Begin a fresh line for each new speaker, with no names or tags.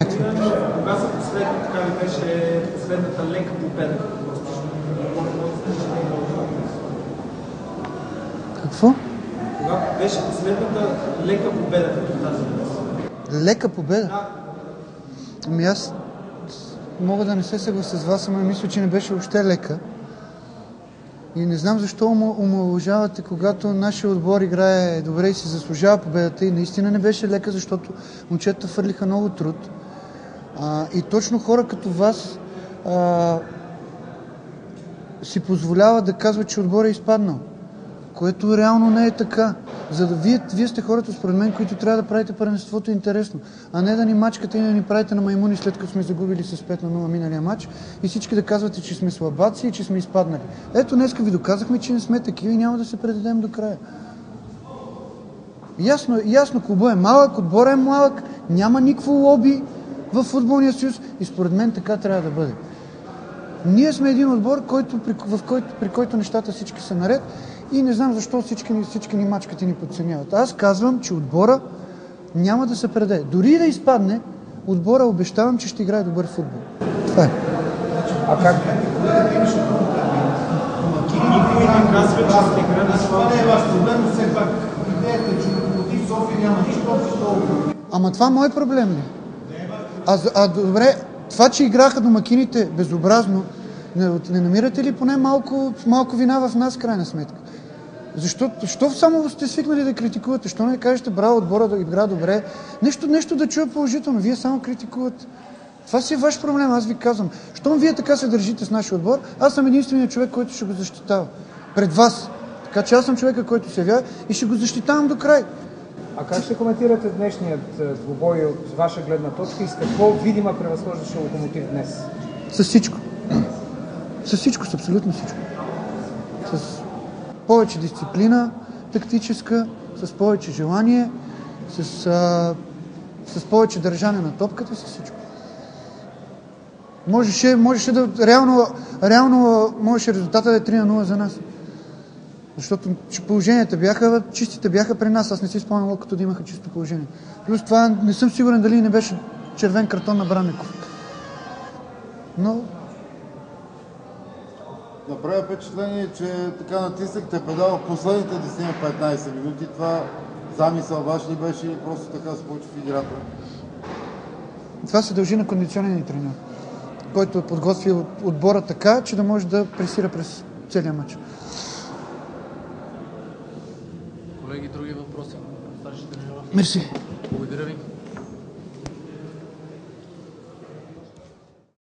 Кога за последно така ли беше последната лека победа?
Какво?
Кога беше последната лека победа като тази днес?
Лека победа?
Да.
Ами аз мога да не се съглася с вас, ама мисля, че не беше въобще лека. И не знам защо омаловажавате, когато нашия отбор играе добре и си заслужава победата. И наистина не беше лека, защото момчета фърлиха много труд. И точно хора като вас си позволяват да казват, че отбор е изпаднал. Което реално не е така. За да вие сте хората, според мен, които трябва да правите първенството интересно, а не да ни мачкате и да ни правите на маймуни, след като сме загубили с 5-0 миналия матч и всички да казвате, че сме слабаци и че сме изпаднали. Ето, днеска ви доказахме, че не сме такива и няма да се предадем до края. Ясно, клубът е малък, отборът е малък, няма никакво лоби в футболния съюз и според мен така трябва да бъде. Ние сме един отбор, при който нещата всички са наред и не знам защо всички ни мачкат и ни подценяват. Аз казвам, че отбора няма да се предаде. Дори да изпадне, отбора обещавам, че ще играе добър футбол. Това е.
А как? Никой не казва, че сте играли с това.
Това не е ваш проблем, но все пак идеята, че Локомотив София няма нищо общо.
Ама това мой проблем ли? Добре, това, че играха домакините безобразно, не намирате ли поне малко вина в нас, крайна сметка? Защо само сте свикнали да критикувате? Защо не кажете, браво, отбора да игра добре? Нещо да чуя положително. Вие само критикувате. Това си е ваш проблем, аз ви казвам. Щом вие така се държите с нашия отбор, аз съм единственият човек, който ще го защитава. Пред вас. Така че аз съм човека, който се явява и ще го защитавам до край.
А как ще коментирате днешният двубой от ваша гледна точка и с какво видима превъзхождаше Локомотив днес?
С всичко. С всичко, с абсолютно всичко. С повече дисциплина тактическа, с повече желание, с повече държане на топката, с всичко. Можеше да... Реално можеше резултата да е 3-0 за нас. Защото положенията бяха, чистите бяха при нас. Аз не си спомням, като да имаха чисто положение. Плюс това не съм сигурен дали не беше червен картон на Бранников. Но...
Направя впечатление, че така натиснахте педал в последните 10-15 минути. Това замисъл ваш ли беше или просто така се получи в играта?
Това се дължи на кондиционен тренер, който е подготвил отбора така, че да може да пресира през целия матч.
Колеги, други въпроси?
Мерси.
Благодаря ви.